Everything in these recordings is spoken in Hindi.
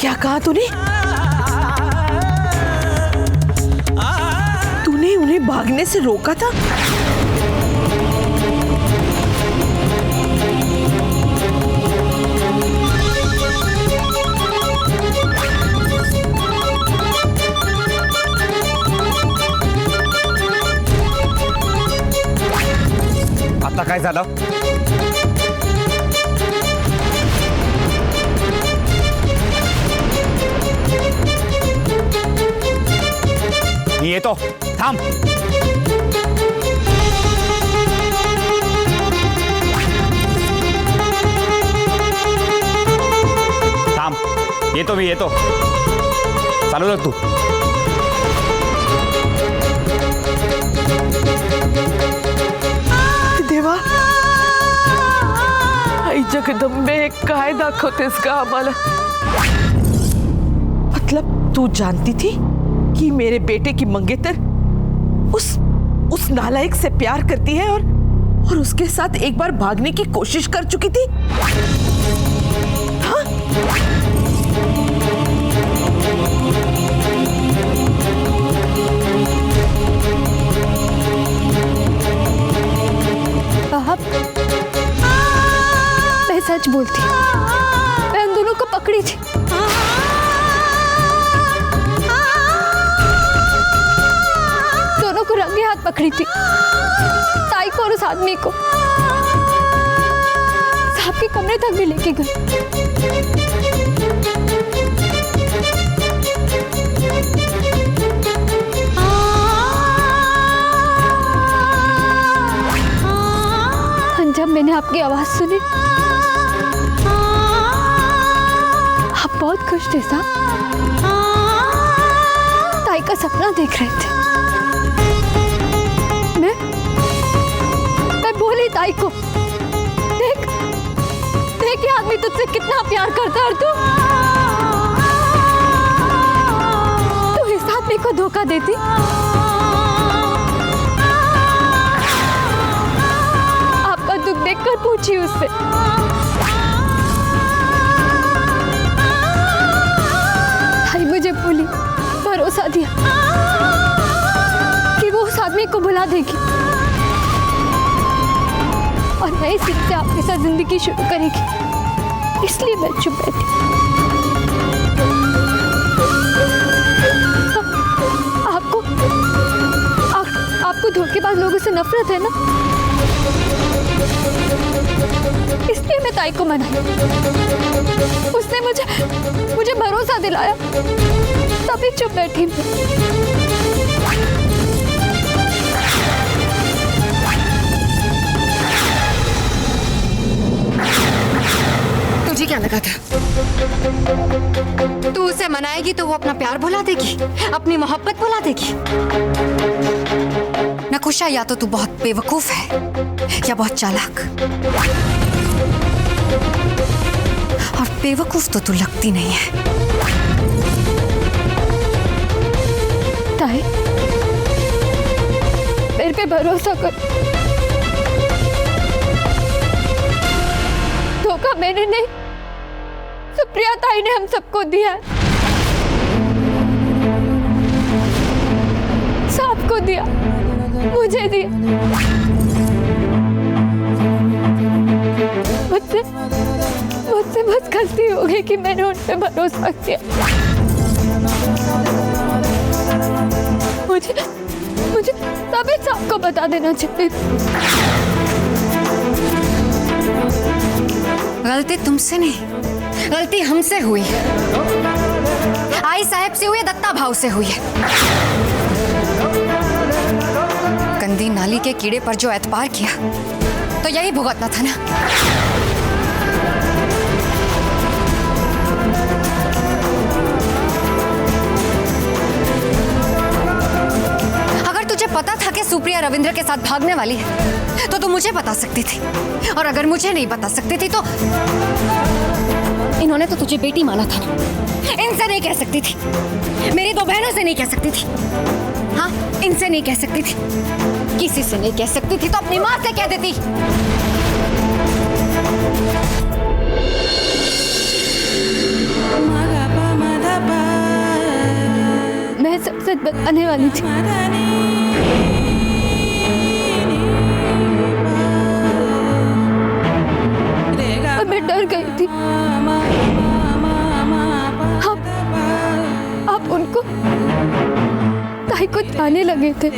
क्या कहा तूने? तूने उन्हें भागने से रोका था? आता काय झालं? मी येतो, थांब. थांब, येतो मी, येतो. चालू रख तू. देवा, आई जगदंबे, काय दाखवतेस का आम्हाला? मतलब तू जानती थी कि मेरे बेटे की मंगेतर उस नालायक से प्यार करती है और उसके साथ एक बार भागने की कोशिश कर चुकी थी? हाँ? आप, मैं सच बोलती हूँ, मैं उन दोनों को पकड़ी थी। दोनों को रंगे हाथ पकड़ी थी, ताई को और उस आदमी को साहब के कमरे तक भी लेके गए। जब मैंने आपकी आवाज सुनी, आप बहुत खुश थे साहब, ताई का सपना देख रहे थे। मैं बोली ताई को, देख ये आदमी तुझसे कितना प्यार करता है और तू इस आदमी को धोखा देती। आपका दुख देखकर पूछी उससे, ताई मुझे बोली, भरोसा दिया कि वो उस आदमी को भुला देगी और नए सिरे से आपके साथ जिंदगी शुरू करेगी। इसलिए मैं चुप बैठी। आपको धोखेबाज लोगों से नफरत है ना, इसलिए मैं ताई को मनाई। उसने मुझे भरोसा दिलाया, तभी चुप बैठी। तुझे क्या लगा था तू उसे मनाएगी तो वो अपना प्यार भुला देगी, अपनी मोहब्बत भुला देगी? नकुशा, या तो तू बहुत बेवकूफ है या बहुत चालाक, और बेवकूफ तो तू लगती नहीं है। ताई, मेरे पे भरोसा कर, धोखा मैंने नहीं, सुप्रिया ताई ने हम सबको दिया है। सबको दिया, मुझे दिया। मुझसे बस गलती हो गई कि मैंने उन पे भरोसा किया। मुझे तभी सबको बता देना चाहिए। गलती तुमसे नहीं, गलती हमसे हुई है। आई साहब से हुई है, दत्ता भाव से हुई है। गंदी नाली के कीड़े पर जो एतबार किया तो यही भुगतना था ना। अगर तुझे पता था कि सुप्रिया रविंद्र के साथ भागने वाली है तो तू मुझे बता सकती थी, और अगर मुझे नहीं बता सकती थी तो इन्होंने तो तुझे बेटी माना था ना। इनसे नहीं कह सकती थी, मेरी दो बहनों से नहीं कह सकती थी, हाँ इनसे नहीं कह सकती थी, किसी से नहीं कह सकती थी तो अपनी माँ से कह देती। Maga सच बताने वाली थी। और मैं डर गई थी। आप उनको ताई को ताने लगे थे।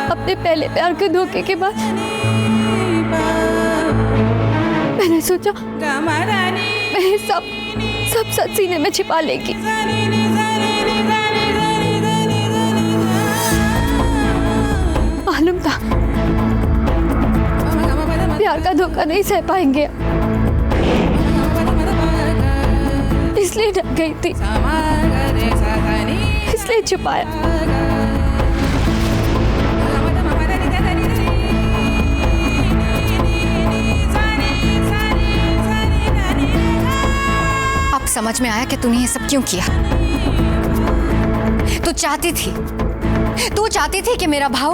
अपने पहले प्यार के धोखे के बाद मैंने सोचा मैं सब सच सीने में छिपा लेगी। मालूम था प्यार का धोखा नहीं सह पाएंगे, इसलिए डर गई थी, इसलिए छुपाया। अब समझ में आया कि तूने ये सब क्यों किया। तू चाहती थी कि मेरा भाव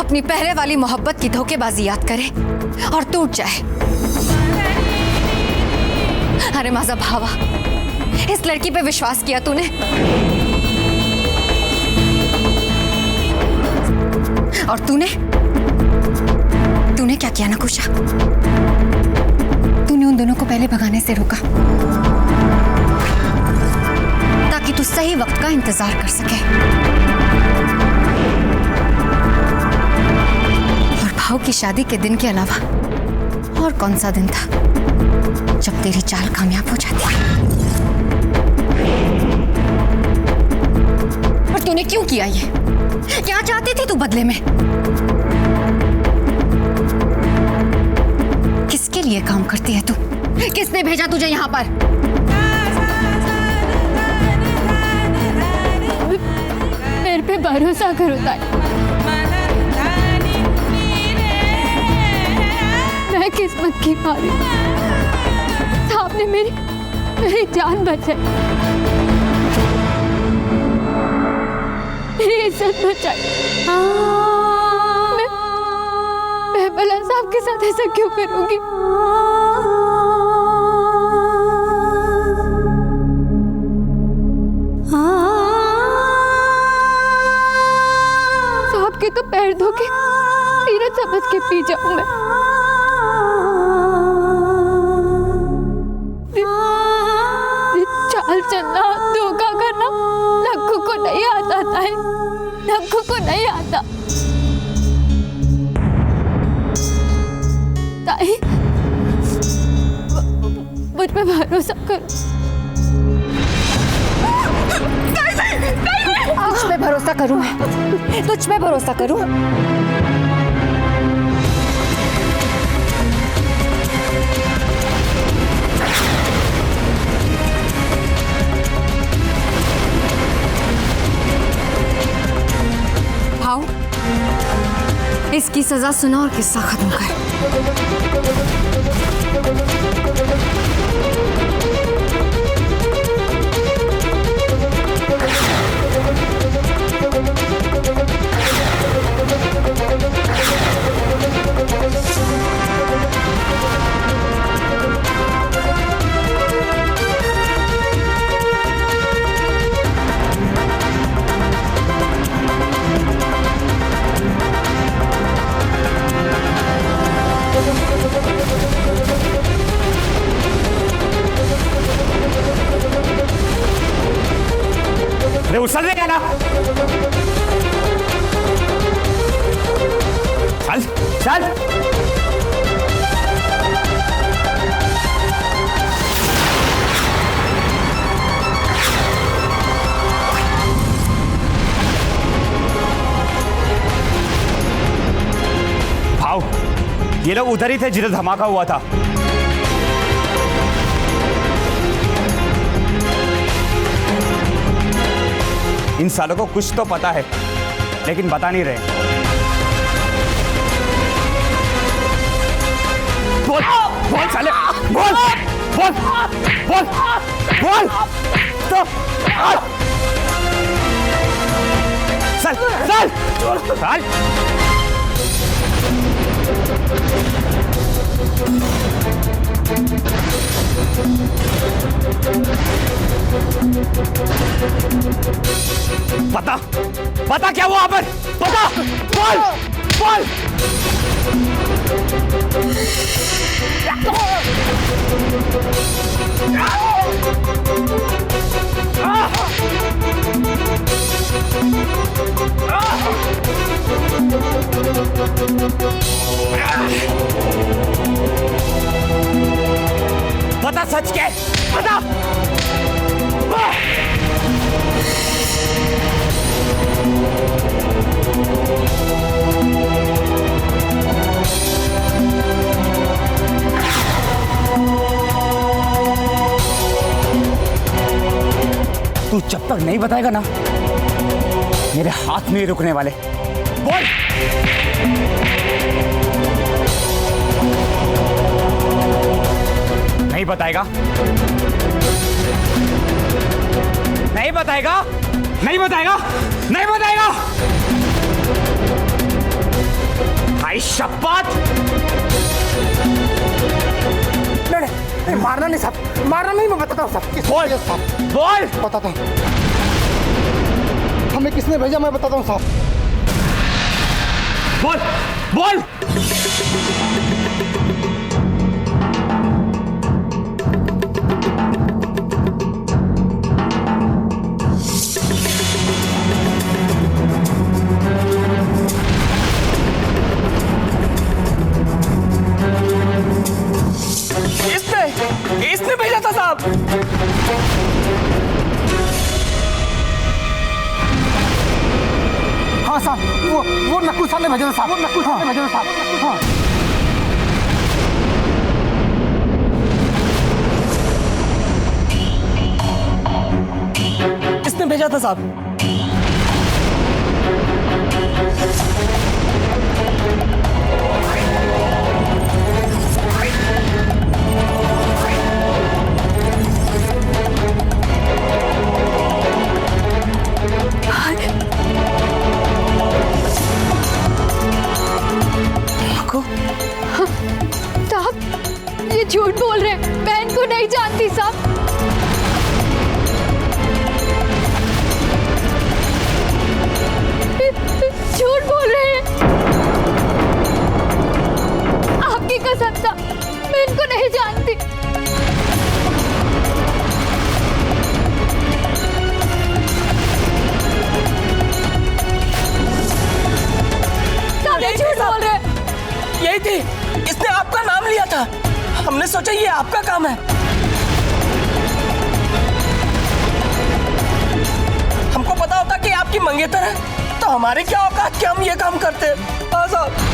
अपनी पहले वाली मोहब्बत की धोखेबाजी याद करे और टूट जाए। अरे माजा भावा, इस लड़की पे विश्वास किया तूने, और तूने क्या किया नकुशा? तूने उन दोनों को पहले भगाने से रोका ताकि तू सही वक्त का इंतजार कर सके। और भाव की शादी के दिन के अलावा और कौन सा दिन था जब तेरी चाल कामयाब हो जाती? और तूने क्यों किया ये? क्या चाहती थी तू बदले में? किसके लिए काम करती है तू? किसने भेजा तुझे यहाँ पर? मेरे पे भरोसा करो ताई, मैं किस्मत की मारी, आपने मेरी जान बचाई, मेरी इज्जत बचाई। मैं भला साहब के साथ ऐसा क्यों करूंगी? साहब के तो पैर धो के तीरथ समझ के पी जाऊं मैं। चाल चलना, धोखा करना नक्कू को नहीं आता है, नक्कू को नहीं आता। ताई, मुझ पे भरोसा करो। तुझ पे भरोसा करूं मैं? तुझ पे भरोसा करूं? भाव, इसकी सजा सुना और किस्सा खत्म कर। अरे उछलने का ना, चल चल। भाव, ये लोग उधर ही थे जिधर धमाका हुआ था। इन सालों को कुछ तो पता है लेकिन बता नहीं रहे। बोल बोल साले, बोल बोल बोल बोल तो चल चल चल। बता बता क्या हुआ पर, बता, बोल बोल। बता सच क्या है, बता। तू जब तक नहीं बताएगा ना, मेरे हाथ नहीं रुकने वाले। बोल। नहीं बताएगा, नहीं बताएगा, नहीं बताएगा, नहीं बताएगा। भाई शपथ। नहीं, मारना नहीं साहब, मारना नहीं। मैं बताता हूँ साहब। बोल साहब, बोल। बताता हूँ। हमें किसने भेजा मैं बताता हूँ साहब। बोल बोल। इसने भेजा था साहब। हाँ साहब, वो नकुल साहब ने भेजा था साहब। वो नकुल साहब ने भेजा था साहब। हाँ। इसने भेजा था साहब। साहब ये झूठ बोल रहे हैं, बहन को नहीं जानती साहब। झूठ बोल रहे हैं, आपकी कसम साहब, मैं इनको नहीं जानती। साहब ये झूठ बोल रहे हैं। यही थी, इसने आपका नाम लिया था। हमने सोचा ये आपका काम है। हमको पता होता कि आपकी मंगेतर है तो हमारे क्या औकात कि हम ये काम करते। हाँ साहब।